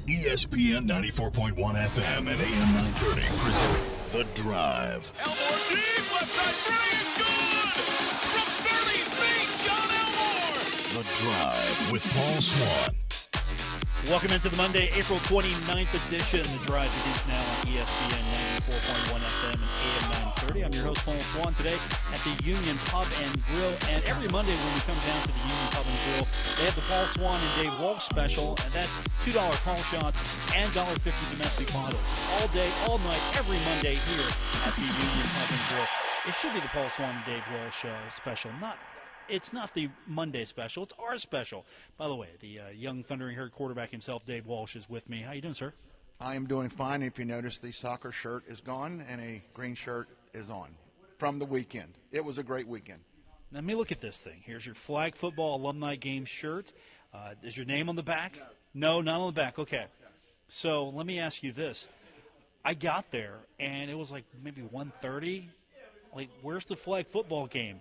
ESPN 94.1 FM and AM 930 present The Drive. Elmore deep, left side three is good! From 30 feet, John Elmore! The Drive with Paul Swann. Welcome into the Monday, April 29th edition. The Drive begins now on ESPN 94.1 FM and AM 930. I'm your host, Paul Swann, today at the Union Pub and Grill. And every Monday when we come down to the Union Pub and Grill, they have the Paul Swann and Dave Walsh special, and that's $2 Paul shots and $1.50 domestic bottles. All day, all night, every Monday here at the Union Pub and Grill. It should be the Paul Swann and Dave Walsh special, It's not the Monday special. It's our special. By the way, the young Thundering Herd quarterback himself, Dave Walsh, is with me. How you doing, sir? I am doing fine. If you notice, the soccer shirt is gone and a green shirt is on from the weekend. It was a great weekend. Let me look at this thing. Here's your flag football alumni game shirt. Is your name on the back? No, not on the back. Okay. So let me ask you this. I got there, and it was like maybe 1:30. Like, where's the flag football game?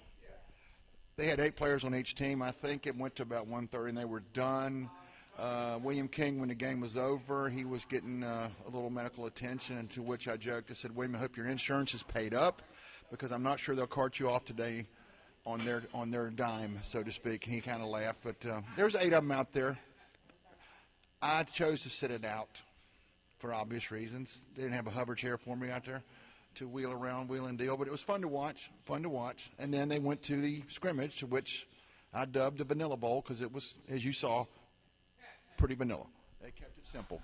They had 8 players on each team. I think it went to about 1:30, and they were done. William King, when the game was over, he was getting a little medical attention, and to which I joked. I said, William, I hope your insurance is paid up, because I'm not sure they'll cart you off today on their dime, so to speak. And he kind of laughed. But there's 8 of them out there. I chose to sit it out for obvious reasons. They didn't have a hover chair for me out there to wheel around, wheel and deal, but it was fun to watch. And then they went to the scrimmage, to which I dubbed the Vanilla Bowl, because it was, as you saw, pretty vanilla. They kept it simple.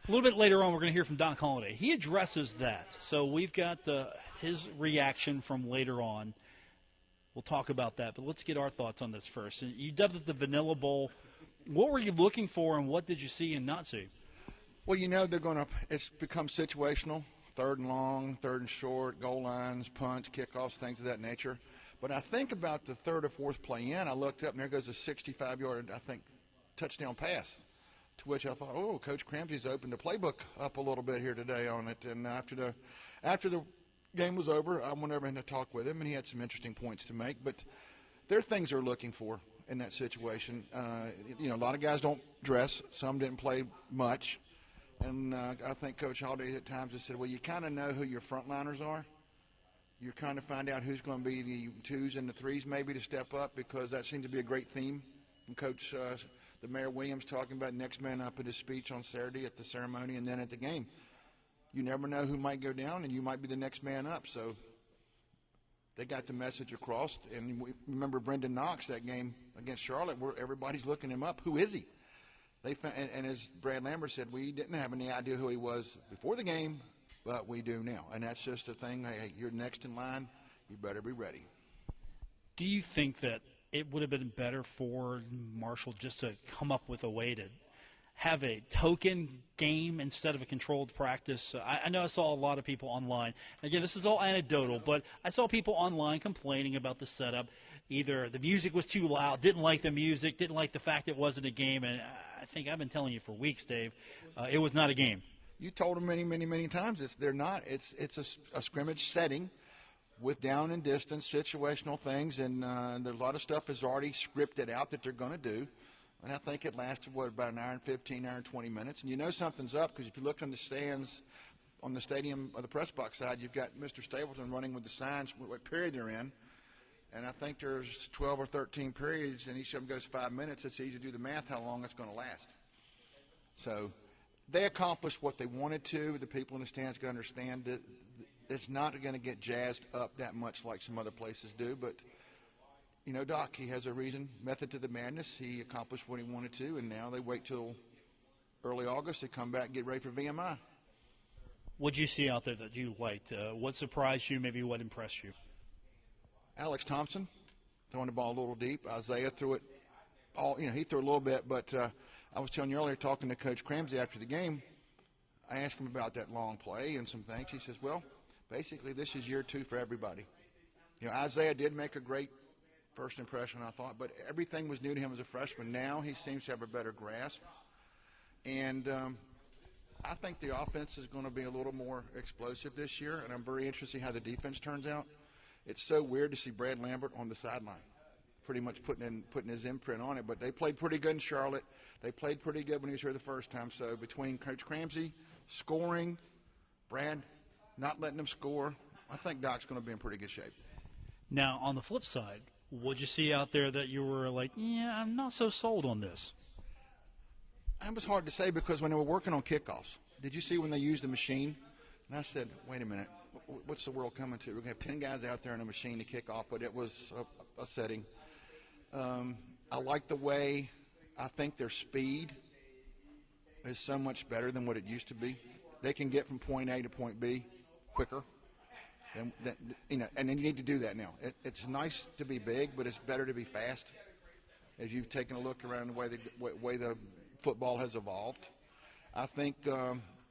A little bit later on, we're going to hear from Doc Holliday. He addresses that. So we've got his reaction from later on. We'll talk about that, but let's get our thoughts on this first. And you dubbed it the Vanilla Bowl. What were you looking for, and what did you see and not see? Well, it's become situational. 3rd and long, 3rd and short, goal lines, punts, kickoffs, things of that nature. But I think about the 3rd or 4th play in, I looked up, and there goes a 65-yard, I think, touchdown pass, to which I thought, oh, Coach Cramsey's opened the playbook up a little bit here today on it. And after the game was over, I went over and to talk with him, and he had some interesting points to make. But there are things they're looking for in that situation. A lot of guys don't dress. Some didn't play much. And I think Coach Holliday at times has said, well, you kind of know who your frontliners are. You kind of find out who's going to be the 2s and the 3s maybe to step up, because that seems to be a great theme. And Coach the Mayor Williams talking about next man up at his speech on Saturday at the ceremony and then at the game. You never know who might go down, and you might be the next man up. So they got the message across. And we remember Brendan Knox, that game against Charlotte, where everybody's looking him up. Who is he? And as Brad Lambert said, we didn't have any idea who he was before the game, but we do now. And that's just a thing. Hey, you're next in line. You better be ready. Do you think that it would have been better for Marshall just to come up with a way to have a token game instead of a controlled practice? I know I saw a lot of people online. Again, this is all anecdotal, but I saw people online complaining about the setup. Either the music was too loud, didn't like the music, didn't like the fact it wasn't a game. And I think I've been telling you for weeks, Dave, it was not a game. You told them many, many, many times they're not. It's a scrimmage setting with down and distance, situational things, and there's a lot of stuff is already scripted out that they're going to do. And I think it lasted, about an hour and 15, hour and 20 minutes. And you know something's up, because if you look on the stands on the stadium or the press box side, you've got Mr. Stapleton running with the signs, what period they're in. And I think there's 12 or 13 periods, and each of them goes 5 minutes. It's easy to do the math how long it's going to last. So they accomplished what they wanted to. The people in the stands can understand that it's not going to get jazzed up that much like some other places do. But, Doc, he has a method to the madness. He accomplished what he wanted to, and now they wait till early August to come back and get ready for VMI. What did you see out there that you liked? What surprised you, maybe what impressed you? Alex Thompson throwing the ball a little deep. Isaiah threw it he threw a little bit, but I was telling you earlier, talking to Coach Cramsey after the game, I asked him about that long play and some things. He says, well, basically this is year 2 for everybody. Isaiah did make a great first impression, I thought, but everything was new to him as a freshman. Now he seems to have a better grasp. And I think the offense is going to be a little more explosive this year, and I'm very interested to see how the defense turns out. It's so weird to see Brad Lambert on the sideline pretty much putting his imprint on it. But they played pretty good in Charlotte. They played pretty good when he was here the first time. So between Coach Cramsey scoring, Brad not letting them score, I think Doc's going to be in pretty good shape. Now, on the flip side, what'd you see out there that you were like, yeah, I'm not so sold on this? It was hard to say because when they were working on kickoffs, did you see when they used the machine? And I said, wait a minute, what's the world coming to? We're going to have 10 guys out there in a machine to kick off, but it was a setting. I like the way I think their speed is so much better than what it used to be. They can get from point A to point B quicker. And then you need to do that now. It's nice to be big, but it's better to be fast. As you've taken a look around the way the football has evolved, I think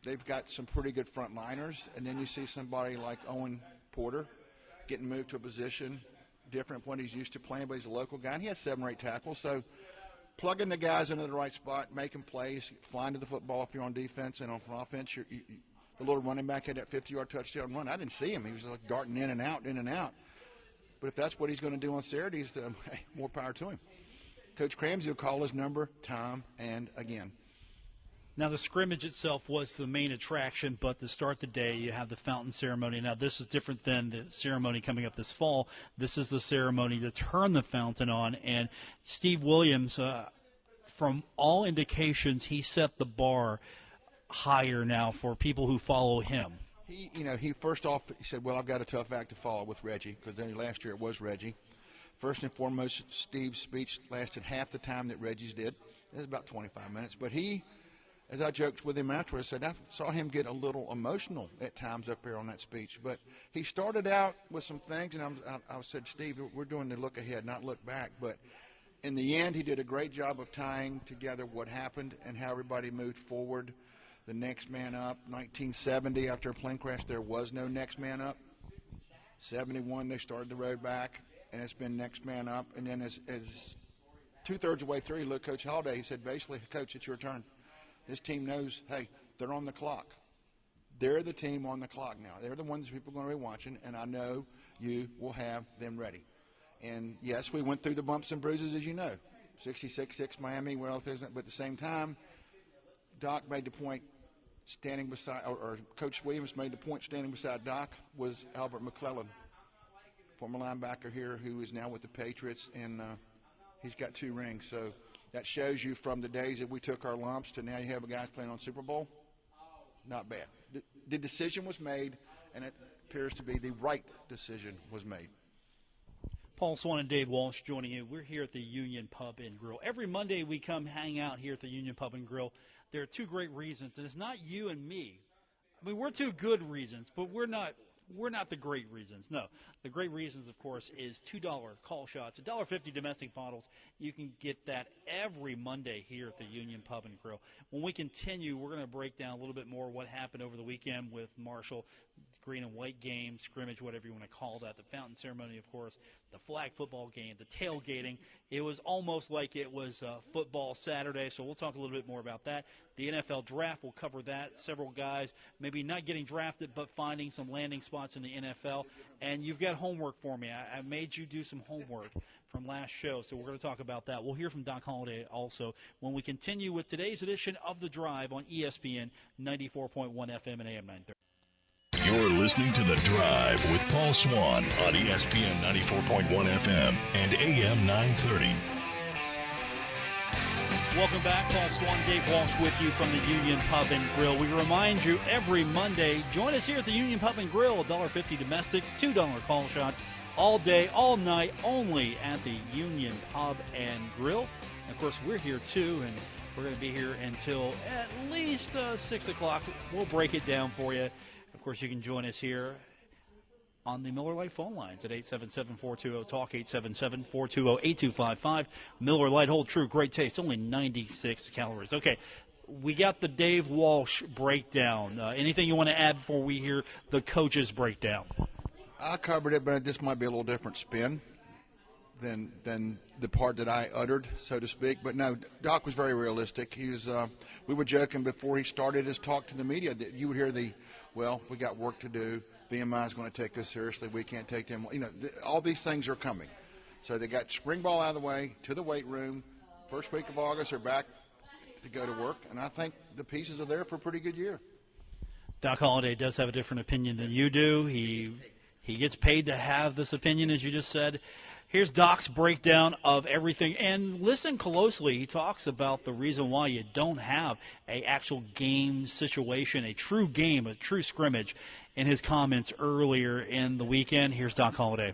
they've got some pretty good frontliners. And then you see somebody like Owen Porter getting moved to a position different from what he's used to playing, but he's a local guy, and he has 7 or 8 tackles. So plugging the guys into the right spot, making plays, flying to the football if you're on defense, and on offense, the little running back had that 50-yard touchdown run. I didn't see him. He was like darting in and out. But if that's what he's going to do on Saturdays, hey, more power to him. Coach Cramsey will call his number time and again. Now, the scrimmage itself was the main attraction, but to start the day, you have the fountain ceremony. Now, this is different than the ceremony coming up this fall. This is the ceremony to turn the fountain on. And Steve Williams, from all indications, he set the bar higher now for people who follow him. He first off, he said, well, I've got a tough act to follow with Reggie, because then last year it was Reggie. First and foremost, Steve's speech lasted half the time that Reggie's did. It was about 25 minutes. But he, as I joked with him afterwards, said I saw him get a little emotional at times up there on that speech. But he started out with some things, and I said, Steve, we're doing the look ahead, not look back. But in the end, he did a great job of tying together what happened and how everybody moved forward. The next man up, 1970, after a plane crash, there was no next man up. 71, they started the road back, and it's been next man up. And then as two-thirds of the way through, he looked at Coach Holiday. He said, basically, Coach, it's your turn. This team knows, hey, they're on the clock. They're the team on the clock now. They're the ones people are going to be watching, and I know you will have them ready. And, yes, we went through the bumps and bruises, as you know. 66-6 Miami, well, but at the same time, Doc made the point standing beside, or Coach Williams made the point standing beside Doc was Albert McClellan, former linebacker here who is now with the Patriots, and he's got 2 rings. So that shows you from the days that we took our lumps to now you have a guy playing on Super Bowl. Not bad. The decision was made, and it appears to be the right decision was made. Paul Swann and Dave Walsh joining you. We're here at the Union Pub and Grill. Every Monday we come hang out here at the Union Pub and Grill. There are 2 great reasons, and it's not you and me. I mean, we're 2 good reasons, but we're not the great reasons. No, the great reasons, of course, is $2 call shots, $1.50 domestic bottles. You can get that every Monday here at the Union Pub and Grill. When we continue, we're going to break down a little bit more what happened over the weekend with Marshall, Green and White game, scrimmage, whatever you want to call that, the fountain ceremony, of course, the flag football game, the tailgating. It was almost like it was football Saturday, so we'll talk a little bit more about that. The NFL draft, we'll cover that. Several guys maybe not getting drafted but finding some landing spots in the NFL. And you've got homework for me. I made you do some homework from last show, so we're going to talk about that. We'll hear from Doc Holliday also when we continue with today's edition of The Drive on ESPN 94.1 FM and AM 930. You're listening to The Drive with Paul Swann on ESPN 94.1 FM and AM 930. Welcome back. Paul Swann, Dave Walsh with you from the Union Pub and Grill. We remind you every Monday, join us here at the Union Pub and Grill, $1.50 domestics, $2 call shots, all day, all night, only at the Union Pub and Grill. And of course, we're here too, and we're going to be here until at least 6 o'clock. We'll break it down for you. Of course, you can join us here on the Miller Lite phone lines at 877-420-TALK, 877-420-8255. Miller Lite, hold true, great taste, only 96 calories. Okay, we got the Dave Walsh breakdown. Anything you want to add before we hear the coach's breakdown? I covered it, but this might be a little different spin than the part that I uttered, so to speak. But no, Doc was very realistic. He was. We were joking before he started his talk to the media that you would hear well, we got work to do. VMI is going to take us seriously. We can't take them. All these things are coming. So they got spring ball out of the way, to the weight room. First week of August, they're back to go to work, and I think the pieces are there for a pretty good year. Doc Holliday does have a different opinion than you do. He gets paid to have this opinion, as you just said. Here's Doc's breakdown of everything. And listen closely. He talks about the reason why you don't have an actual game situation, a true game, a true scrimmage, in his comments earlier in the weekend. Here's Doc Holliday.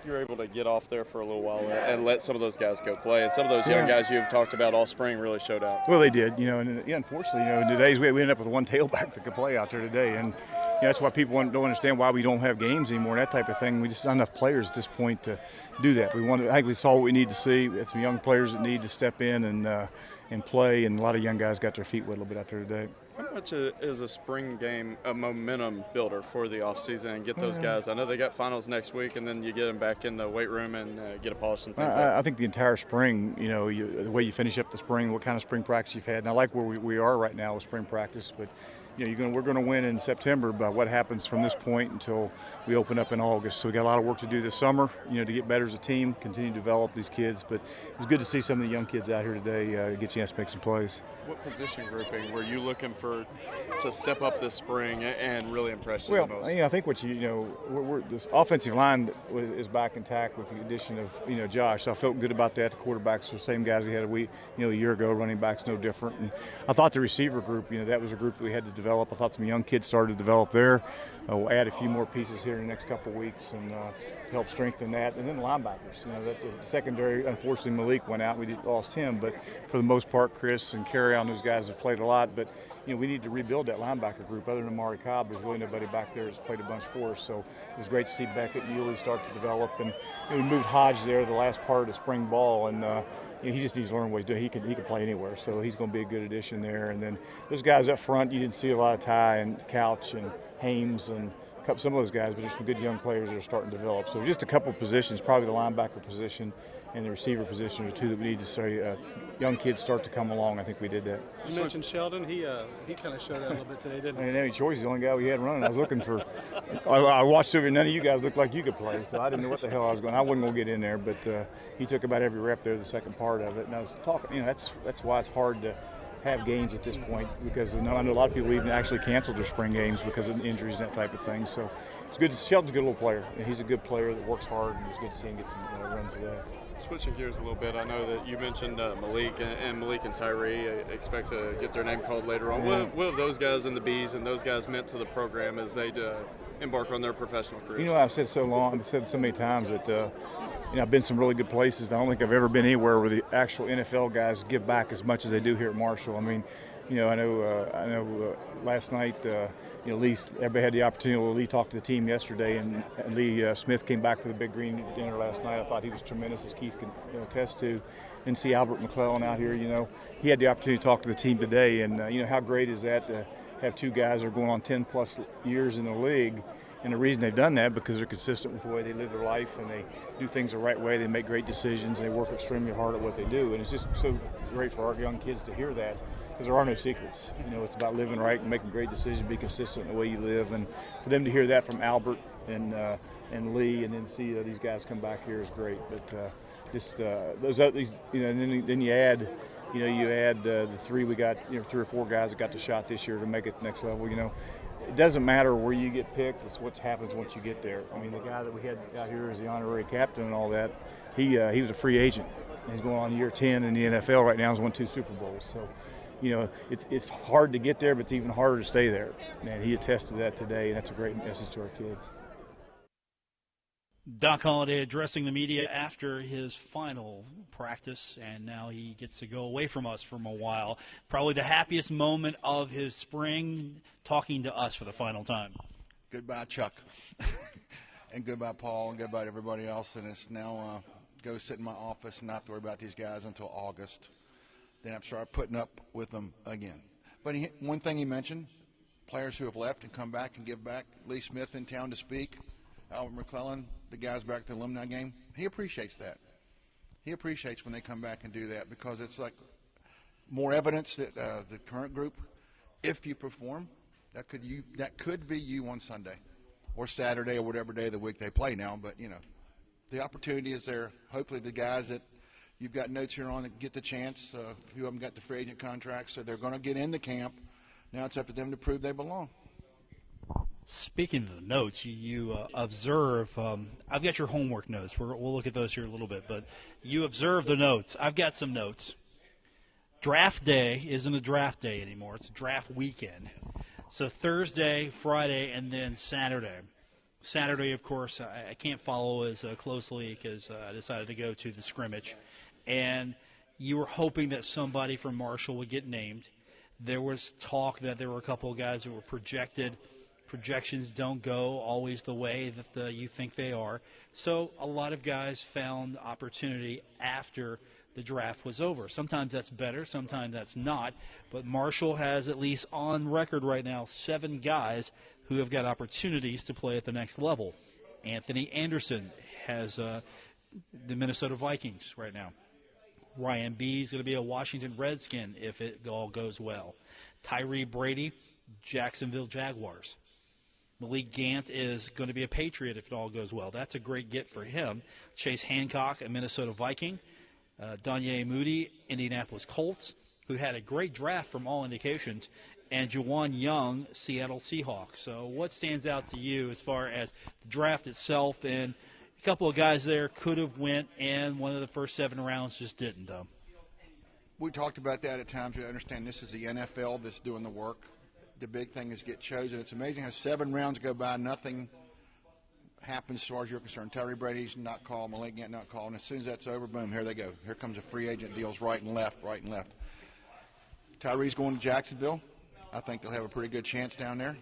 You're able to get off there for a little while and let some of those guys go play. And some of those young guys you've talked about all spring really showed out. Well, they did. And unfortunately, in today's we ended up with one tailback that could play out there today. And that's why people don't understand why we don't have games anymore, that type of thing. We just not enough players at this point to do that. I think we saw what we need to see. We had some young players that need to step in and play, and a lot of young guys got their feet wet a little bit out there today. How much is a spring game a momentum builder for the offseason and get those guys? I know they got finals next week, and then you get them back in the weight room and get a polish and things like that. I think the entire spring, the way you finish up the spring, what kind of spring practice you've had. And I like where we are right now with spring practice, but we're going to win in September, but what happens from this point until we open up in August. So we got a lot of work to do this summer, to get better as a team, continue to develop these kids. But it was good to see some of the young kids out here today get a chance to make some plays. What position grouping were you looking for to step up this spring and really impress you the most? I think this offensive line is back intact with the addition of Josh. So I felt good about that. The quarterbacks are the same guys we had a year ago. Running backs no different. And I thought the receiver group, that was a group that we had to develop. I thought some young kids started to develop there. We'll add a few more pieces here in the next couple of weeks and help strengthen that. And then the linebackers, the secondary, unfortunately Malik went out. We lost him, but for the most part, Chris and Carry-On, those guys have played a lot. But we need to rebuild that linebacker group. Other than Amari Cobb, there's really nobody back there that's played a bunch for us. So it was great to see Beckett and Ely start to develop. And we moved Hodge there the last part of spring ball, and he just needs to learn what he's doing. He can play anywhere, so he's going to be a good addition there. And then those guys up front, you didn't see a lot of Ty and Couch and Hames and some of those guys, but there's some good young players that are starting to develop. So just a couple of positions, probably the linebacker position and the receiver position are two that we need to say young kids start to come along. I think we did that. You mentioned Sheldon. He kind of showed out a little bit today, didn't he? I didn't have any choice. The only guy we had running. I was looking for – I watched over. None of you guys looked like you could play, so I didn't know what the hell I was going. I wasn't going to get in there, but he took about every rep there, the second part of it. And I was talking – that's why it's hard to have games at this point, because I know a lot of people even actually canceled their spring games because of injuries and that type of thing. So it's good. Sheldon's a good little player, and he's a good player that works hard, and it's good to see him get some runs of that. Switching gears a little bit, I know that you mentioned Malik and Tyree expect to get their name called later on. Yeah. What have those guys in the Bees and those guys meant to the program as they embark on their professional careers? I've said so many times that I've been some really good places. I don't think I've ever been anywhere where the actual NFL guys give back as much as they do here at Marshall. I mean, I know last night, Lee, everybody had the opportunity. Lee talked to the team yesterday, and Lee Smith came back for the Big Green dinner last night. I thought he was tremendous, as Keith can attest to. And see Albert McClellan out here, he had the opportunity to talk to the team today. And, how great is that to have two guys that are going on 10-plus years in the league. And the reason they've done that because they're consistent with the way they live their life, and they do things the right way. They make great decisions. They work extremely hard at what they do. And it's just so great for our young kids to hear that, because there are no secrets. It's about living right and making great decisions, be consistent in the way you live. And for them to hear that from Albert and Lee, and then see these guys come back here is great. But then you add the three we got, 3 or 4 guys that got the shot this year to make it the next level. It doesn't matter where you get picked. It's what happens once you get there. I mean, the guy that we had out here as the honorary captain and all that, he was a free agent. He's going on year 10 in the NFL right now. He's won 2 Super Bowls. So, it's hard to get there, but it's even harder to stay there. And he attested to that today, and that's a great message to our kids. Doc Holliday addressing the media after his final practice, and now he gets to go away from us for a while. Probably the happiest moment of his spring, talking to us for the final time. Goodbye, Chuck. And goodbye, Paul, and goodbye to everybody else. And it's now go sit in my office and not have to worry about these guys until August. Then I've started putting up with them again. But one thing he mentioned, players who have left and come back and give back. Lee Smith in town to speak. Albert McClellan, the guys back at the alumni game, he appreciates that. He appreciates when they come back and do that, because it's like more evidence that the current group, if you perform, that could be you on Sunday or Saturday or whatever day of the week they play now. But the opportunity is there. Hopefully the guys that you've got notes here on that get the chance, a few of them got the free agent contracts, so they're going to get in the camp. Now it's up to them to prove they belong. Speaking of the notes, you observe. I've got your homework notes. We'll look at those here a little bit, but you observe the notes. I've got some notes. Draft day isn't a draft day anymore. It's a draft weekend. So Thursday, Friday, and then Saturday. Saturday, of course, I can't follow as closely because I decided to go to the scrimmage. And you were hoping that somebody from Marshall would get named. There was talk that there were a couple of guys who were projected. Projections don't go always the way that you think they are. So a lot of guys found opportunity after the draft was over. Sometimes that's better, sometimes that's not. But Marshall has, at least on record right now, 7 guys who have got opportunities to play at the next level. Anthony Anderson has the Minnesota Vikings right now. Ryan B is going to be a Washington Redskin if it all goes well. Tyree Brady, Jacksonville Jaguars. Malik Gant is going to be a Patriot if it all goes well. That's a great get for him. Chase Hancock, a Minnesota Viking. Danye Moody, Indianapolis Colts, who had a great draft from all indications. And Juwan Young, Seattle Seahawks. So what stands out to you as far as the draft itself? And a couple of guys there could have went, and one of the first 7 rounds just didn't, though. We talked about that at times. We understand this is the NFL that's doing the work. The big thing is get chosen. It's amazing how 7 rounds go by, nothing happens as far as you're concerned. Tyree Brady's not called, Malik Gant not called, and as soon as that's over, boom, here they go. Here comes a free agent deals right and left, right and left. Tyree's going to Jacksonville. I think they'll have a pretty good chance down there.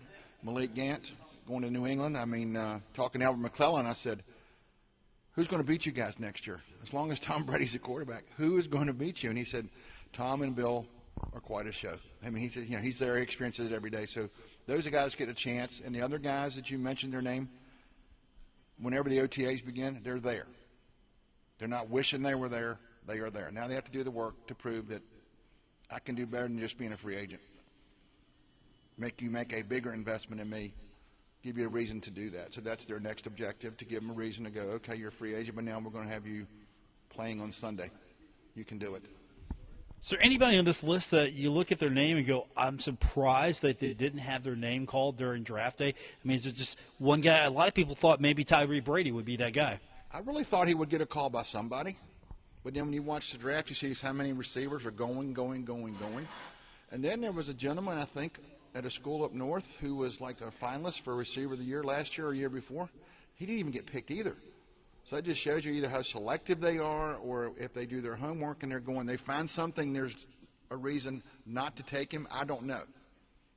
Malik Gant going to New England. I mean, talking to Albert McClellan, I said, who's going to beat you guys next year? As long as Tom Brady's a quarterback, who is going to beat you? And he said, Tom and Bill are quite a show. I mean, he said, he's there, he experiences it every day. So those are guys get a chance. And the other guys that you mentioned their name, whenever the OTAs begin, they're there. They're not wishing they were there. They are there. Now they have to do the work to prove that I can do better than just being a free agent. Make you make a bigger investment in me, give you a reason to do that. So that's their next objective, to give them a reason to go, okay, you're a free agent, but now we're going to have you playing on Sunday. You can do it. Is there anybody on this list that you look at their name and go, I'm surprised that they didn't have their name called during draft day? I mean, is there just one guy? A lot of people thought maybe Tyree Brady would be that guy. I really thought he would get a call by somebody. But then when you watch the draft, you see how many receivers are going. And then there was a gentleman, I think, at a school up north who was like a finalist for receiver of the year last year or year before. He didn't even get picked either. So that just shows you either how selective they are, or if they do their homework and they're going, they find something, there's a reason not to take him. I don't know.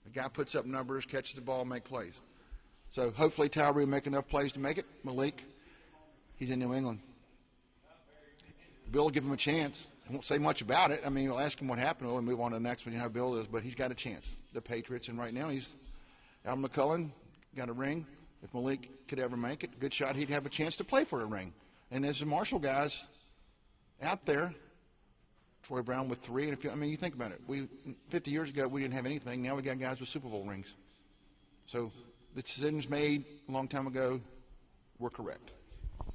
The guy puts up numbers, catches the ball, make plays. So hopefully Tyree will make enough plays to make it. Malik, he's in New England. Bill will give him a chance. I won't say much about it. I mean, we'll ask him what happened. We'll move on to the next one. You know how Bill is, but he's got a chance. The Patriots, and right now he's Al McCullen, got a ring. If Malik could ever make it, good shot, he'd have a chance to play for a ring. And there's the Marshall guys out there. Troy Brown with 3. And you think about it. 50 years ago, we didn't have anything. Now we got guys with Super Bowl rings. So the decisions made a long time ago were correct.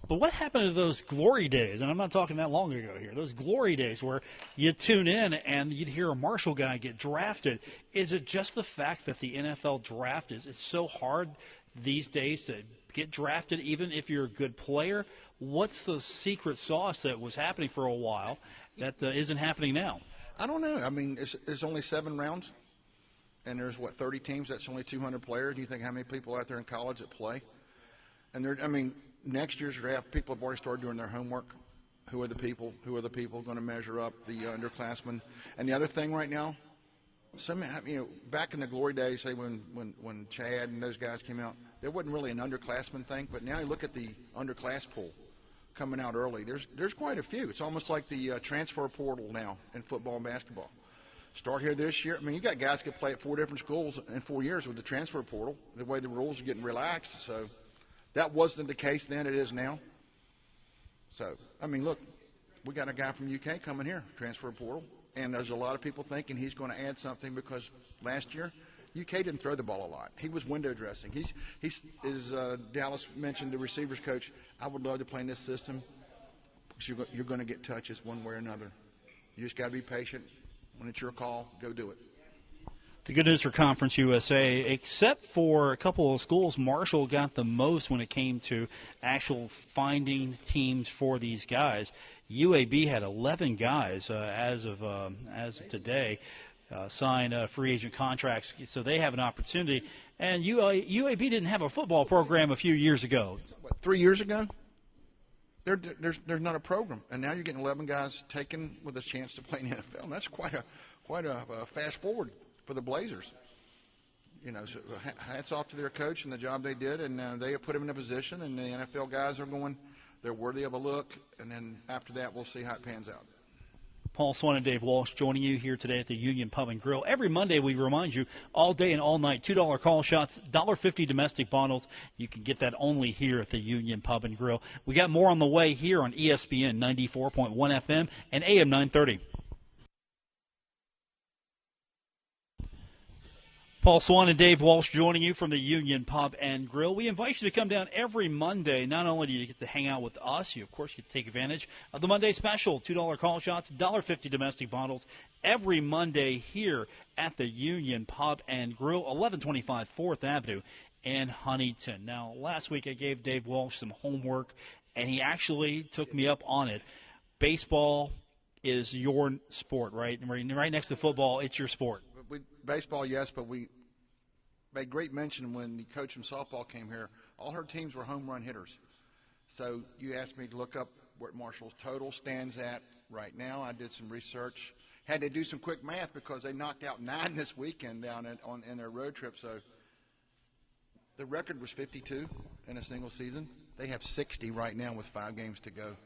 But what happened to those glory days? And I'm not talking that long ago here. Those glory days where you'd tune in and you'd hear a Marshall guy get drafted. Is it just the fact that the NFL draft it's so hard these days to get drafted, even if you're a good player? What's the secret sauce that was happening for a while that isn't happening now? I don't know. I mean, there's only 7 rounds, and there's, 30 teams? That's only 200 players. You think how many people out there in college that play? And next year's draft, people have already started doing their homework. Who are the people? Who are the people going to measure up the underclassmen? And the other thing right now, back in the glory days, say when Chad and those guys came out, there wasn't really an underclassman thing. But now you look at the underclass pool coming out early. There's quite a few. It's almost like the transfer portal now in football and basketball. Start here this year. I mean, you got guys that play at 4 different schools in 4 years with the transfer portal. The way the rules are getting relaxed, so that wasn't the case then. It is now. So look, we got a guy from UK coming here, transfer portal. And there's a lot of people thinking he's going to add something because last year UK didn't throw the ball a lot. He was window dressing. Dallas mentioned, the receivers coach, I would love to play in this system because you're going to get touches one way or another. You just got to be patient. When it's your call, go do it. The good news for Conference USA, except for a couple of schools, Marshall got the most when it came to actual finding teams for these guys. UAB had 11 guys as of today sign free agent contracts, so they have an opportunity. And UAB didn't have a football program a few years ago. What, 3 years ago? There's not a program, and now you're getting 11 guys taken with a chance to play in the NFL. And that's quite a fast forward for the Blazers. So hats off to their coach and the job they did, and they have put him in a position, and the NFL guys are going, they're worthy of a look, and then after that we'll see how it pans out. Paul Swann and Dave Walsh joining you here today at the Union Pub and Grill. Every Monday we remind you, all day and all night, $2 call shots, $1.50 domestic bottles. You can get that only here at the Union Pub and Grill. We got more on the way here on ESPN 94.1 FM and AM 930. Paul Swann and Dave Walsh joining you from the Union Pub and Grill. We invite you to come down every Monday. Not only do you get to hang out with us, you, of course, get to take advantage of the Monday special, $2 call shots, $1.50 domestic bottles, every Monday here at the Union Pub and Grill, 1125 4th Avenue in Huntington. Now, last week I gave Dave Walsh some homework, and he actually took me up on it. Baseball is your sport, right? Right next to football, it's your sport. Baseball, yes, but we made great mention when the coach from softball came here. All her teams were home run hitters. So you asked me to look up what Marshall's total stands at right now. I did some research. Had to do some quick math because they knocked out 9 this weekend down in their road trip. So the record was 52 in a single season. They have 60 right now with 5 games to go.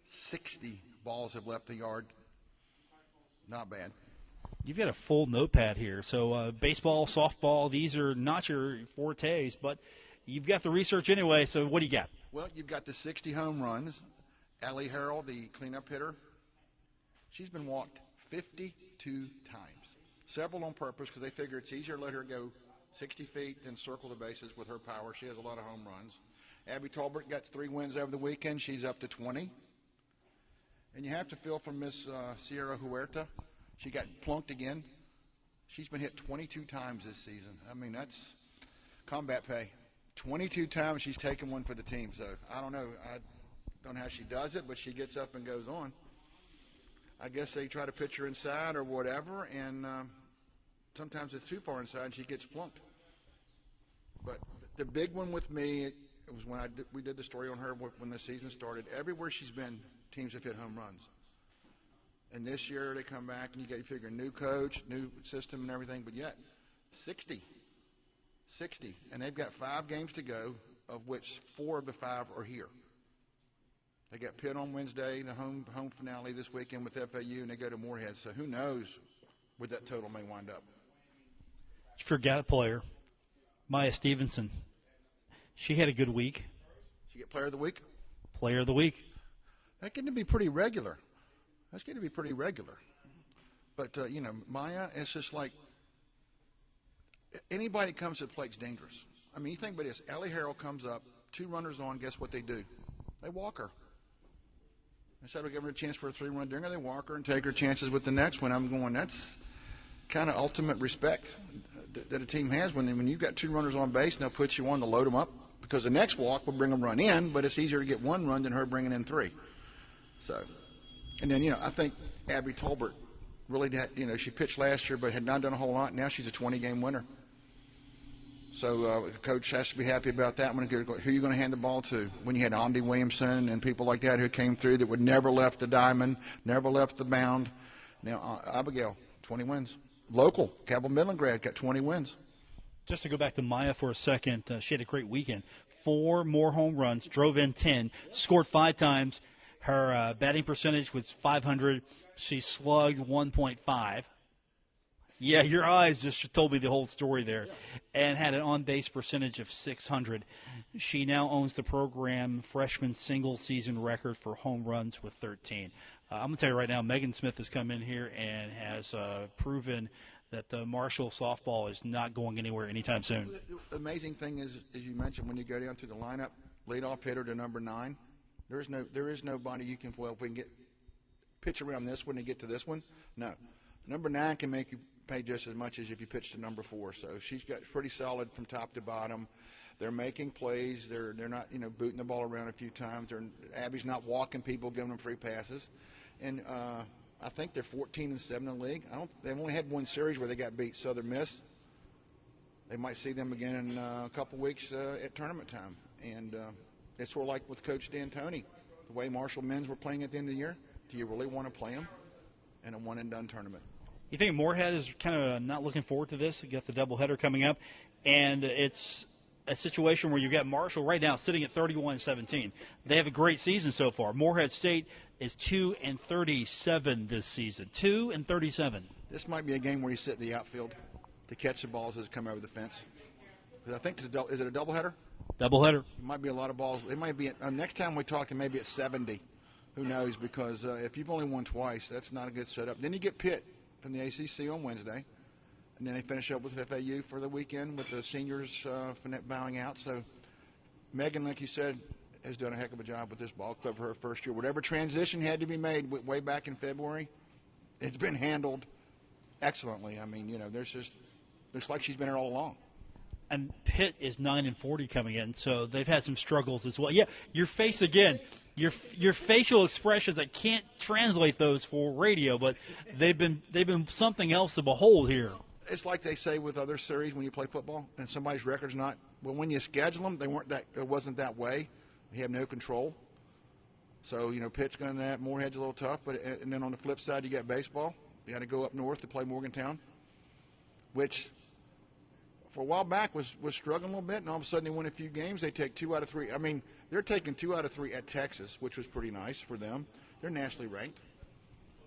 60 balls have left the yard. Not bad. You've got a full notepad here. So baseball, softball, these are not your fortes, but you've got the research anyway. So what do you got? Well, you've got the 60 home runs. Allie Harrell, the cleanup hitter, she's been walked 52 times. Several on purpose because they figure it's easier to let her go 60 feet than circle the bases with her power. She has a lot of home runs. Abby Tolbert got 3 wins over the weekend. She's up to 20. And you have to feel from Miss Sierra Huerta. She got plunked again. She's been hit 22 times this season. I mean, that's combat pay. 22 times she's taken one for the team. So I don't know. I don't know how she does it, but she gets up and goes on. I guess they try to pitch her inside or whatever, and sometimes it's too far inside and she gets plunked. But the big one with me, it was when we did the story on her when the season started. Everywhere she's been, teams have hit home runs. And this year they come back and you figure new coach, new system and everything, but yet 60. And they've got 5 games to go, of which 4 of the 5 are here. They got Pitt on Wednesday, the home finale this weekend with FAU, and they go to Moorhead. So who knows where that total may wind up. You forgot a player, Maya Stevenson. She had a good week. She get player of the week? Player of the week. That's going to be pretty regular. But, Maya, it's just like anybody that comes to the plate's dangerous. I mean, you think about this. Allie Harrell comes up, 2 runners on, guess what they do? They walk her. Instead of giving her a chance for a 3-run dinger, they walk her and take her chances with the next one. I'm going, that's kind of ultimate respect that a team has when you've got 2 runners on base and they'll put you on to load them up because the next walk will bring a run in, but it's easier to get 1 run than her bringing in 3. So, and then, I think Abby Tolbert really had, she pitched last year but had not done a whole lot. Now she's a 20-game winner. So the coach has to be happy about that one. Who are you going to hand the ball to? When you had Andy Williamson and people like that who came through that would never left the diamond, never left the mound. Now, Abigail, 20 wins. Local, Cabell Midland grad, got 20 wins. Just to go back to Maya for a second, she had a great weekend. 4 more home runs, drove in 10, scored 5 times. Her batting percentage was .500. She slugged 1.5. Yeah, your eyes just told me the whole story there. And had an on-base percentage of .600. She now owns the program freshman single-season record for home runs with 13. I'm going to tell you right now, Megan Smith has come in here and has proven that Marshall softball is not going anywhere anytime soon. The amazing thing is, as you mentioned, when you go down through the lineup, leadoff hitter to number 9, there is nobody you can, well, if we can get pitch around this one and get to this one, no. Number 9 can make you pay just as much as if you pitch to number 4. So she's got pretty solid from top to bottom. They're making plays. They're not, booting the ball around a few times. Abby's not walking people, giving them free passes. And I think they're 14-7 in the league. They've only had one series where they got beat Southern Miss. They might see them again in a couple weeks at tournament time. And it's sort of like with Coach D'Antoni, the way Marshall men's were playing at the end of the year. Do you really want to play them in a one-and-done tournament? You think Moorhead is kind of not looking forward to this? You got the doubleheader coming up, and it's a situation where you got Marshall right now sitting at 31-17. They have a great season so far. Moorhead State is 2-37 this season. 2-37. This might be a game where you sit in the outfield to catch the balls as they come over the fence. I think is it a doubleheader? Doubleheader. It might be a lot of balls. It might be next time we talk, it may be at 70. Who knows? Because if you've only won twice, that's not a good setup. Then you get Pitt from the ACC on Wednesday, and then they finish up with FAU for the weekend with the seniors bowing out. So Megan, like you said, has done a heck of a job with this ball club for her first year. Whatever transition had to be made way back in February, it's been handled excellently. I mean, there's just looks like she's been here all along. And Pitt is 9-40 coming in, so they've had some struggles as well. Yeah, your face again, your facial expressions. I can't translate those for radio, but they've been something else to behold here. It's like they say with other series when you play football and somebody's record's not. Well, when you schedule them, it wasn't that way. You have no control. So Pitt's going to that. Moorhead's a little tough, and then on the flip side, you got baseball. You got to go up north to play Morgantown, which for a while back was struggling a little bit, and all of a sudden they win a few games. They take 2 out of 3. I mean, they're taking 2 out of 3 at Texas, which was pretty nice for them. They're nationally ranked.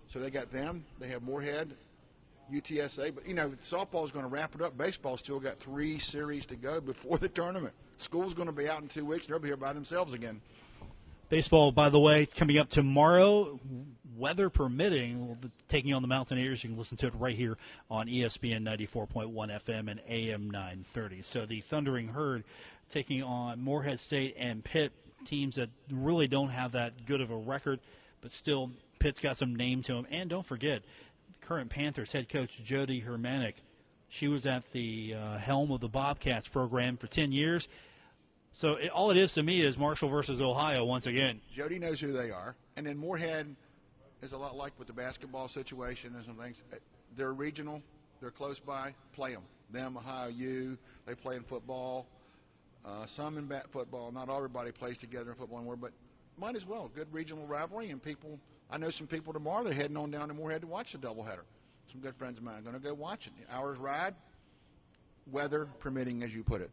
So they got them. They have Moorhead, UTSA. But, softball's going to wrap it up. Baseball's still got 3 series to go before the tournament. School's going to be out in 2 weeks, and they'll be here by themselves again. Baseball, by the way, coming up tomorrow, weather permitting, we'll be taking on the Mountaineers. You can listen to it right here on ESPN 94.1 FM and AM 930. So the Thundering Herd taking on Moorhead State and Pitt, teams that really don't have that good of a record, but still Pitt's got some name to them. And don't forget, current Panthers head coach Jody Hermanic. She was at the helm of the Bobcats program for 10 years. So all it is to me is Marshall versus Ohio once again. Jody knows who they are. And then Moorhead is a lot like with the basketball situation and some things. They're regional. They're close by. Play them. Them, Ohio U, they play in football. Some in football. Not everybody plays together in football anymore, but might as well. Good regional rivalry. And people, I know some people tomorrow, they're heading on down to Moorhead to watch the doubleheader. Some good friends of mine are going to go watch it. Hours ride, weather permitting, as you put it.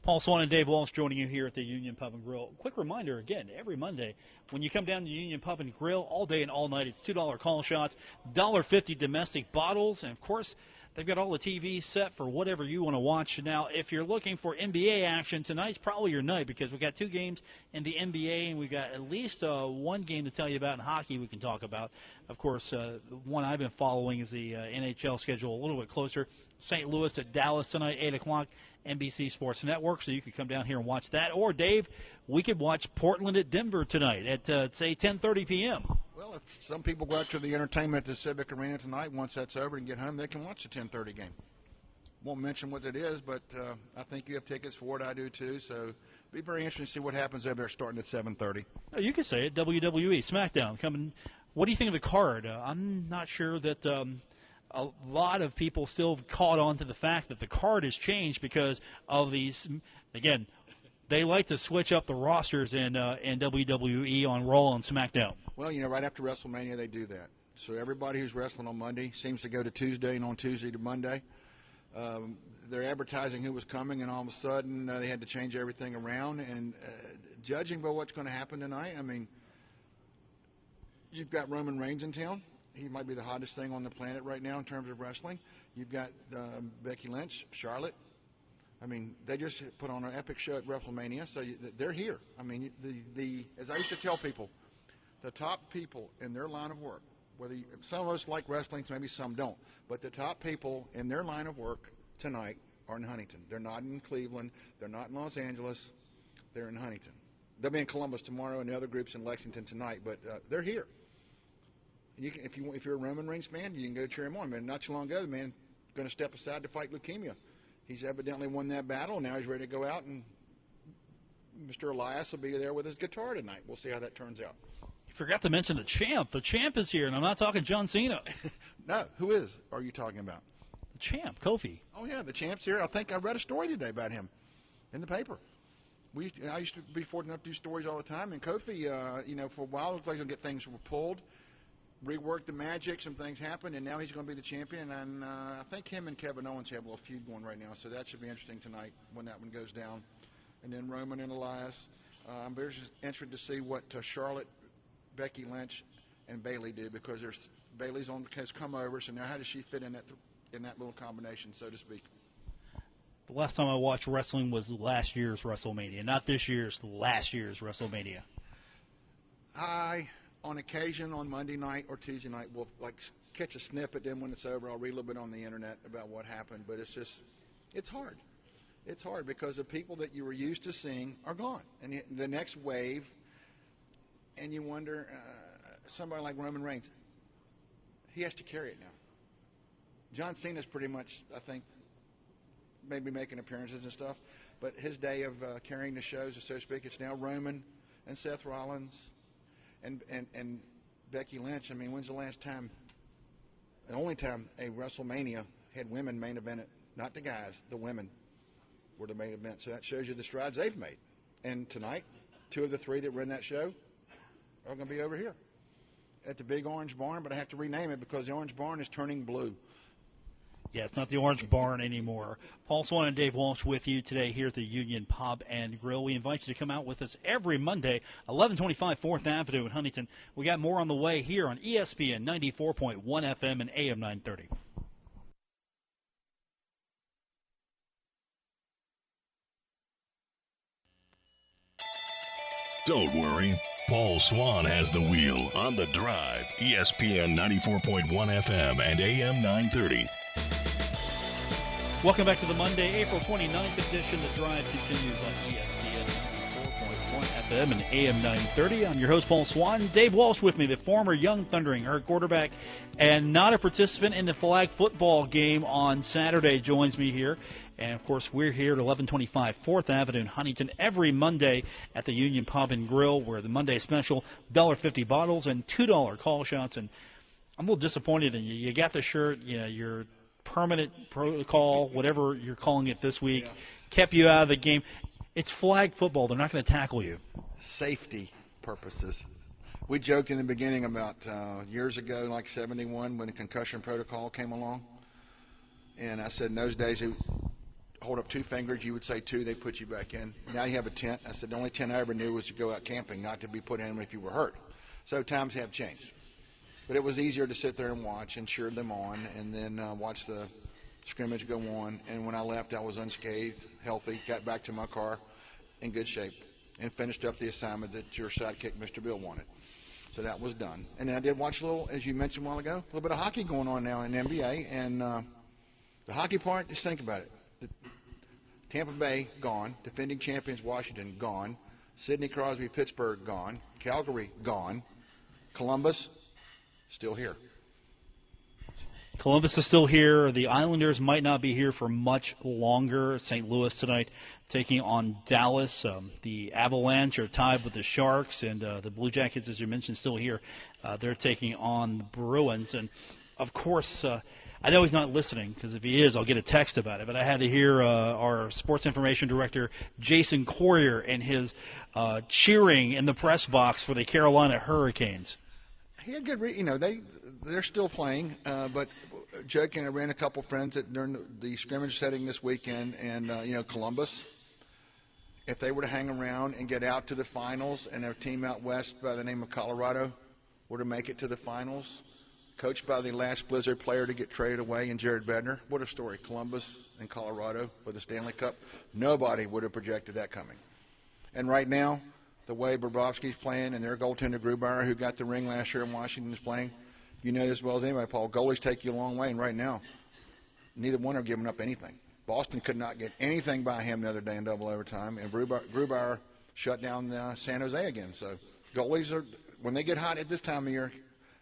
Paul Swann and Dave Walsh joining you here at the Union Pub and Grill. Quick reminder, again, every Monday, when you come down to Union Pub and Grill, all day and all night, it's $2 call shots, $1.50 domestic bottles, and, of course, they've got all the TVs set for whatever you want to watch. Now, if you're looking for NBA action, tonight's probably your night because we've got 2 games in the NBA, and we've got at least one game to tell you about in hockey we can talk about. Of course, the one I've been following is the NHL schedule a little bit closer. St. Louis at Dallas tonight, 8 o'clock. NBC Sports Network, so you could come down here and watch that. Or, Dave, we could watch Portland at Denver tonight at, say, 10:30 p.m. Well, if some people go out to the entertainment at the Civic Arena tonight, once that's over and get home, they can watch the 10:30 game. Won't mention what it is, but I think you have tickets for it. I do, too. So it'll be very interesting to see what happens over there starting at 7:30. Oh, you can say it, WWE, SmackDown coming. What do you think of the card? I'm not sure that a lot of people still caught on to the fact that the card has changed because of these. Again, they like to switch up the rosters in WWE on Raw and SmackDown. Well, right after WrestleMania, they do that. So everybody who's wrestling on Monday seems to go to Tuesday, and on Tuesday to Monday. They're advertising who was coming, and all of a sudden they had to change everything around. And judging by what's going to happen tonight, I mean, you've got Roman Reigns in town. He might be the hottest thing on the planet right now in terms of wrestling. You've got Becky Lynch, Charlotte. I mean, they just put on an epic show at WrestleMania, so they're here. I mean, as I used to tell people, the top people in their line of work, some of us like wrestling, maybe some don't, but the top people in their line of work tonight are in Huntington. They're not in Cleveland. They're not in Los Angeles. They're in Huntington. They'll be in Columbus tomorrow and the other groups in Lexington tonight, but they're here. If you're a Roman Reigns fan, you can go cheer him on. Man, not too long ago, the man going to step aside to fight leukemia. He's evidently won that battle. Now he's ready to go out, and Mr. Elias will be there with his guitar tonight. We'll see how that turns out. You forgot to mention the champ. The champ is here, and I'm not talking John Cena. No, who are you talking about? The champ, Kofi. Oh, yeah, the champ's here. I think I read a story today about him in the paper. I used to be fortunate enough to do stories all the time, and Kofi, for a while, it looked like he'll get things pulled, reworked the magic, some things happened, and now he's going to be the champion. And I think him and Kevin Owens have a little feud going right now, so that should be interesting tonight when that one goes down. And then Roman and Elias. I'm very interested to see what Charlotte, Becky Lynch, and Bayley do, because Bayley's has come over, so now how does she fit in that little combination, so to speak? The last time I watched wrestling was last year's WrestleMania, not this year's, last year's WrestleMania. I, on occasion, on Monday night or Tuesday night, will catch a snippet. Then when it's over, I'll read a little bit on the internet about what happened. But it's hard. It's hard because the people that you were used to seeing are gone, and the next wave. And you wonder, somebody like Roman Reigns, he has to carry it now. John Cena's pretty much, I think, maybe making appearances and stuff, but his day of carrying the shows, so to speak, it's now Roman and Seth Rollins and Becky Lynch. I mean, when's the last time, the only time a WrestleMania had women main event it? Not the guys, the women were the main event. So that shows you the strides they've made. And tonight, 2 of the 3 that were in that show are going to be over here at the big Orange Barn, but I have to rename it because the Orange Barn is turning blue. Yeah, it's not the Orange Barn anymore. Paul Swann and Dave Walsh with you today here at the Union Pub and Grill. We invite you to come out with us every Monday, 1125 4th Avenue in Huntington. We got more on the way here on ESPN 94.1 FM and AM 930. Don't worry. Paul Swann has the wheel on The Drive, ESPN 94.1 FM and AM 930. Welcome back to the Monday, April 29th edition. The Drive continues on ESPN 94.1 FM and AM 930. I'm your host, Paul Swann. Dave Walsh with me, the former Young Thundering Herd quarterback and not a participant in the flag football game on Saturday, joins me here. And, of course, we're here at 1125 4th Avenue in Huntington every Monday at the Union Pub and Grill, where the Monday special, $1.50 bottles and $2 call shots. And I'm a little disappointed in you. You got the shirt, your permanent protocol, whatever you're calling it this week, kept you out of the game. It's flag football. They're not going to tackle you. Safety purposes. We joked in the beginning about years ago, like 71, when the concussion protocol came along. And I said in those days, it hold up 2 fingers, you would say 2, they put you back in. Now you have a tent. I said the only tent I ever knew was to go out camping, not to be put in if you were hurt. So times have changed. But it was easier to sit there and watch and cheer them on and then watch the scrimmage go on. And when I left, I was unscathed, healthy, got back to my car in good shape and finished up the assignment that your sidekick, Mr. Bill, wanted. So that was done. And then I did watch a little, as you mentioned a while ago, a little bit of hockey going on now in the NBA. And the hockey part, just think about it. Tampa Bay, gone. Defending champions, Washington, gone. Sidney Crosby, Pittsburgh, gone. Calgary, gone. Columbus, still here. Columbus is still here. The Islanders might not be here for much longer. St. Louis tonight taking on Dallas. The Avalanche are tied with the Sharks, and the Blue Jackets, as you mentioned, still here. They're taking on the Bruins. And, of course, I know he's not listening, because if he is, I'll get a text about it. But I had to hear our sports information director, Jason Courier, and his cheering in the press box for the Carolina Hurricanes. He had good, they're still playing. But joking, I ran a couple friends during the scrimmage setting this weekend, and Columbus, if they were to hang around and get out to the finals, and their team out west by the name of Colorado were to make it to the finals, coached by the last Blizzard player to get traded away in Jared Bednar. What a story. Columbus and Colorado for the Stanley Cup. Nobody would have projected that coming. And right now, the way Bobrovsky's playing and their goaltender Grubauer, who got the ring last year in Washington, is playing. You know as well as anybody, Paul, goalies take you a long way, and right now, neither one are giving up anything. Boston could not get anything by him the other day in double overtime, and Grubauer shut down San Jose again. So goalies are, when they get hot at this time of year,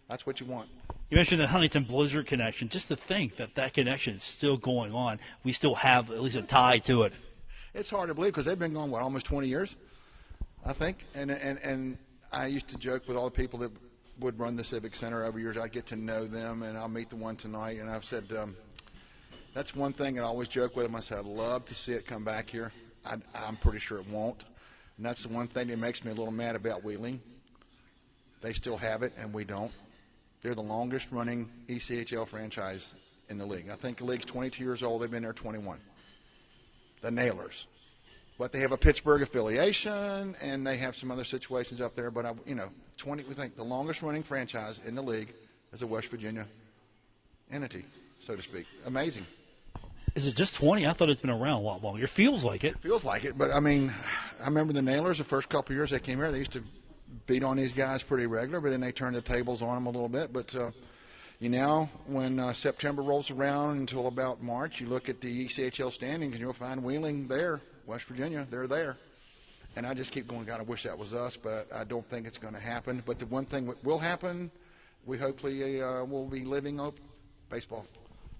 that's what you want. You mentioned the Huntington Blizzard connection. Just to think that connection is still going on. We still have at least a tie to it. It's hard to believe because they've been going, almost 20 years, I think. And I used to joke with all the people that would run the Civic Center over years. I get to know them, and I'll meet the one tonight. And I've said that's one thing that I always joke with them. I said I'd love to see it come back here. I'm pretty sure it won't. And that's the one thing that makes me a little mad about Wheeling. They still have it, and we don't. They're the longest-running ECHL franchise in the league. I think the league's 22 years old. They've been there 21. The Nailers. But they have a Pittsburgh affiliation, and they have some other situations up there. But, we think the longest-running franchise in the league is a West Virginia entity, so to speak. Amazing. Is it just 20? I thought it's been around a lot longer. It feels like it. It feels like it. But, I remember the Nailers the first couple of years they came here. They used to beat on these guys pretty regular, but then they turned the tables on them a little bit. But, when September rolls around until about March, you look at the ECHL standings, and you'll find Wheeling there, West Virginia, they're there. And I just keep going, God, I wish that was us, but I don't think it's going to happen. But the one thing that will happen, we hopefully will be living up baseball.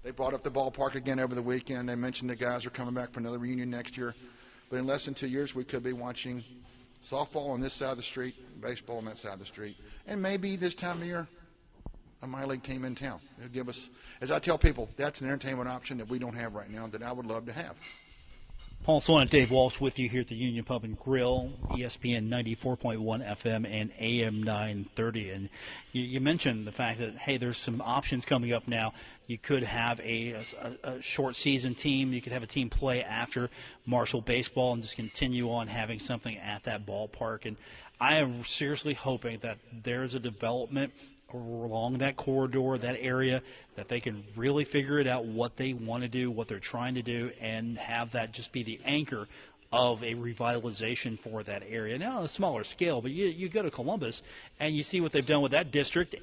They brought up the ballpark again over the weekend. They mentioned the guys are coming back for another reunion next year. But in less than 2 years, we could be watching softball on this side of the street, baseball on that side of the street. And maybe this time of year, a minor league team in town. It'll give us, as I tell people, that's an entertainment option that we don't have right now that I would love to have. Paul Swann and Dave Walsh with you here at the Union Pub and Grill, ESPN 94.1 FM and AM 930. And you mentioned the fact that, hey, there's some options coming up now. You could have a short season team. You could have a team play after Marshall baseball and just continue on having something at that ballpark. And I am seriously hoping that there's a development along that corridor, that area, that they can really figure it out what they want to do, what they're trying to do, and have that just be the anchor of a revitalization for that area. Now on a smaller scale, but you go to Columbus and you see what they've done with that district.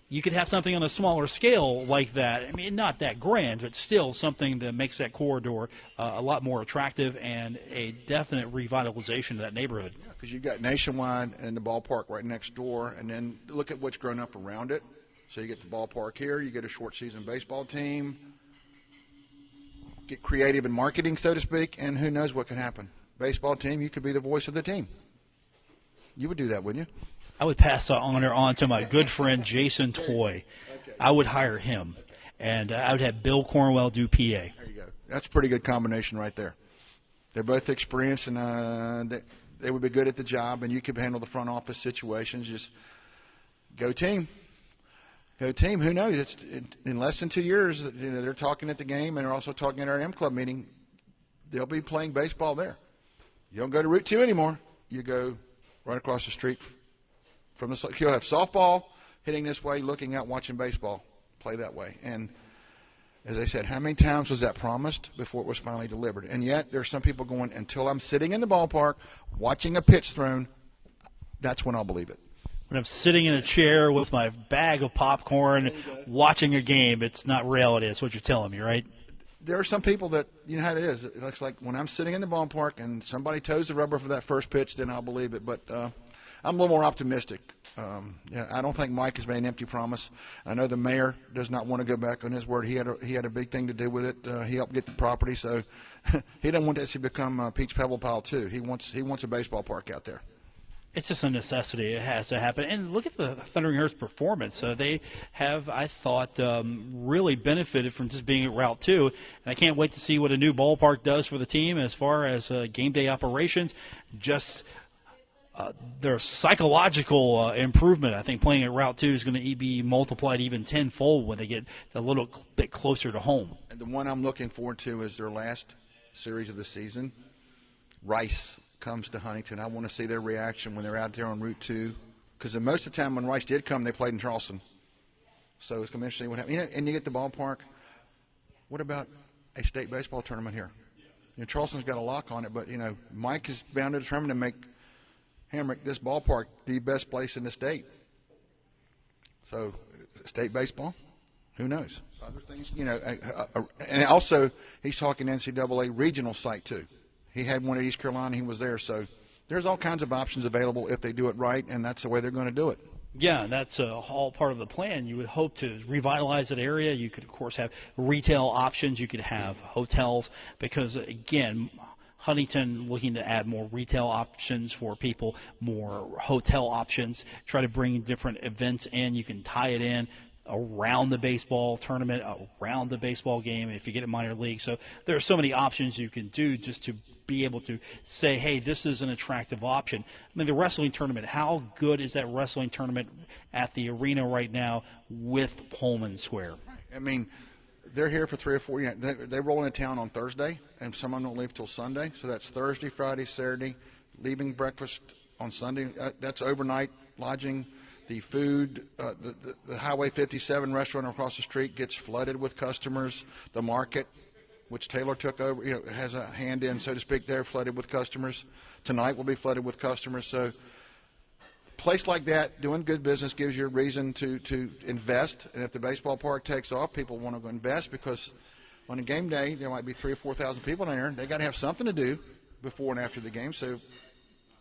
You could have something on a smaller scale like that. I mean, not that grand, but still something that makes that corridor a lot more attractive and a definite revitalization of that neighborhood. Yeah, because you've got Nationwide and the ballpark right next door, and then look at what's grown up around it. So you get the ballpark here, you get a short season baseball team, get creative in marketing, so to speak, and who knows what can happen. Baseball team, you could be the voice of the team. You would do that, wouldn't you? I would pass the honor on to my good friend Jason Toy. Okay. I would hire him, and I would have Bill Cornwell do PA. There you go. That's a pretty good combination right there. They're both experienced, and they would be good at the job, and you could handle the front office situations. Just go team. Go team. Who knows? It's in less than 2 years, they're talking at the game, and they're also talking at our M Club meeting. They'll be playing baseball there. You don't go to Route 2 anymore. You go right across the street from the. You'll have softball hitting this way, looking out, watching baseball play that way. And as I said, how many times was that promised before it was finally delivered? And yet there's some people going, until I'm sitting in the ballpark watching a pitch thrown, that's when I'll believe it. When I'm sitting in a chair with my bag of popcorn watching a game, it's not reality. That's what you're telling me, right? There are some people that, you know how it is. It looks like when I'm sitting in the ballpark and somebody toes the rubber for that first pitch, then I'll believe it. But I'm a little more optimistic. I don't think Mike has made an empty promise. I know the mayor does not want to go back on his word. He had a big thing to do with it. He helped get the property, so he doesn't want this to become Pete's Pebble Pile too. He wants a baseball park out there. It's just a necessity. It has to happen. And look at the Thundering Herd's performance. They have, I thought, really benefited from just being at Route 2. And I can't wait to see what a new ballpark does for the team as far as game day operations. Just their psychological improvement, I think playing at Route 2 is going to be multiplied even tenfold when they get a little bit closer to home. And the one I'm looking forward to is their last series of the season. Rice comes to Huntington. I want to see their reaction when they're out there on Route 2, because most of the time when Rice did come, they played in Charleston. So it's going to be interesting what happens. And you get the ballpark. What about a state baseball tournament here? Charleston's got a lock on it, but Mike is bound to determine to make Hamrick, this ballpark, the best place in the state. So, state baseball, who knows? Other things, and also he's talking NCAA regional site too. He had one at East Carolina. He was there. So there's all kinds of options available if they do it right, and that's the way they're going to do it. Yeah, that's all part of the plan. You would hope to revitalize that area. You could, of course, have retail options. You could have hotels because, again, Huntington looking to add more retail options for people, more hotel options, try to bring different events in. You can tie it in around the baseball tournament, around the baseball game if you get a minor league. So there are so many options you can do just to be able to say, hey, this is an attractive option. I mean, the wrestling tournament, how good is that wrestling tournament at the arena right now with Pullman Square? I mean, they're here for 3 or 4. They roll into town on Thursday, and some of them don't leave till Sunday. So that's Thursday, Friday, Saturday, leaving breakfast on Sunday. That's overnight lodging. The food, the Highway 57 restaurant across the street gets flooded with customers. The market, which Taylor took over, has a hand in, so to speak, they're flooded with customers. Tonight will be flooded with customers. So a place like that, doing good business gives you a reason to invest. And if the baseball park takes off, people want to go invest because on a game day, there might be 3,000 or 4,000 people in there. They got to have something to do before and after the game. So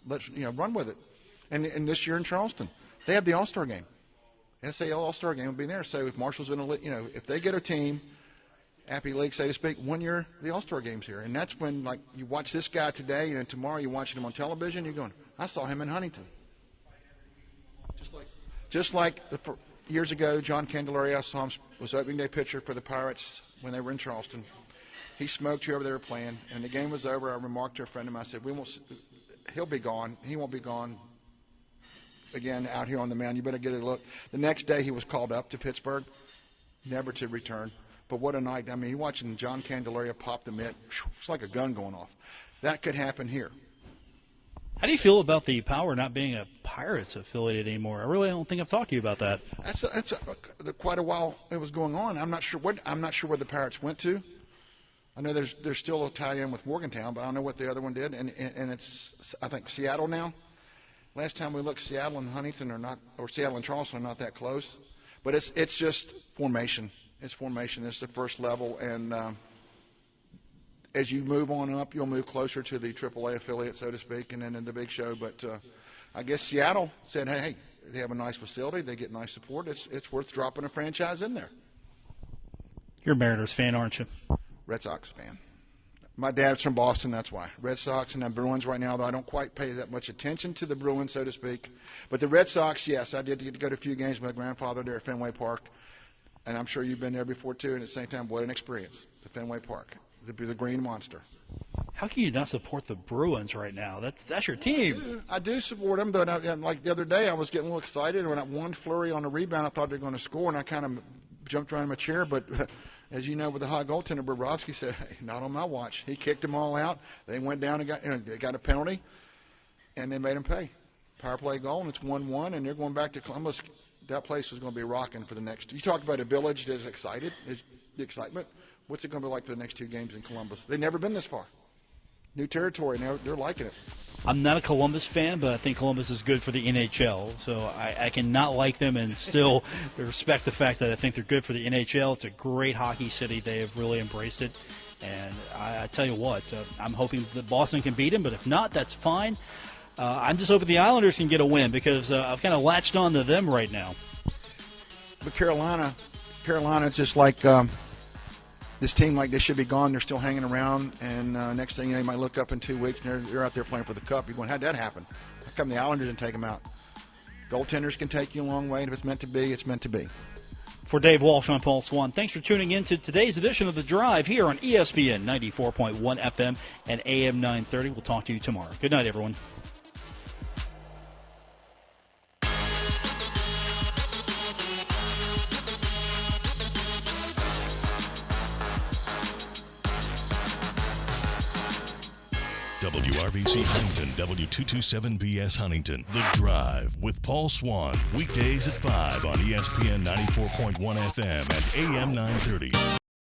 let's run with it. And this year in Charleston, they have the All-Star game. SAL All-Star game will be there. So if Marshall's in if they get a team, Appy League, so to speak, 1 year, the All-Star game's here. And that's when, like, you watch this guy today, and tomorrow you're watching him on television, you're going, I saw him in Huntington. Just like years ago, John Candelaria, I saw him, was opening day pitcher for the Pirates when they were in Charleston. He smoked whoever they were playing, and the game was over. I remarked to a friend of mine, I said, he'll be gone. He won't be gone again out here on the mound. You better get a look. The next day he was called up to Pittsburgh, never to return. But what a night. I mean, you're watching John Candelaria pop the mitt. It's like a gun going off. That could happen here. How do you feel about the Power not being a Pirates affiliated anymore? I really don't think I've talked to you about that. That's quite a while it was going on. I'm not sure where the Pirates went to. I know there's still a tie-in with Morgantown, but I don't know what the other one did. And it's, I think, Seattle now. Last time we looked, Seattle and Huntington or Seattle and Charleston are not that close. But it's just formation. It's formation. It's the first level, and as you move on up, you'll move closer to the AAA affiliate, so to speak, and then in the big show. But I guess Seattle said, hey, they have a nice facility. They get nice support. It's worth dropping a franchise in there. You're a Mariners fan, aren't you? Red Sox fan. My dad's from Boston, that's why. Red Sox and the Bruins right now, though I don't quite pay that much attention to the Bruins, so to speak. But the Red Sox, yes, I did get to go to a few games with my grandfather there at Fenway Park. And I'm sure you've been there before, too, and at the same time, what an experience, the Fenway Park, the Green Monster. How can you not support the Bruins right now? That's your team. I do support them, but like the other day, I was getting a little excited. When I one flurry on the rebound, I thought they were going to score, and I kind of jumped around in my chair. But as you know, with the high goaltender, Bobrovsky said, hey, not on my watch. He kicked them all out. They went down and got a penalty, and they made them pay. Power play goal, and it's 1-1, and they're going back to Columbus. That place is going to be rocking for the next. You talked about a village that's excited. Is the excitement? What's it going to be like for the next 2 games in Columbus? They've never been this far. New territory. Now they're liking it. I'm not a Columbus fan, but I think Columbus is good for the NHL. So I cannot like them and still respect the fact that I think they're good for the NHL. It's a great hockey city. They have really embraced it. And I tell you what, I'm hoping that Boston can beat them. But if not, that's fine. I'm just hoping the Islanders can get a win because I've kind of latched on to them right now. But Carolina, just like this team, like they should be gone. They're still hanging around, and next thing you know, you might look up in 2 weeks and they're out there playing for the Cup. You're going, how'd that happen? How come the Islanders didn't take them out? Goaltenders can take you a long way, and if it's meant to be, it's meant to be. For Dave Walsh, I'm Paul Swann. Thanks for tuning in to today's edition of The Drive here on ESPN 94.1 FM and AM 930. We'll talk to you tomorrow. Good night, everyone. WRVC Huntington, W227BS Huntington. The Drive with Paul Swann. Weekdays at 5 on ESPN 94.1 FM and AM 930.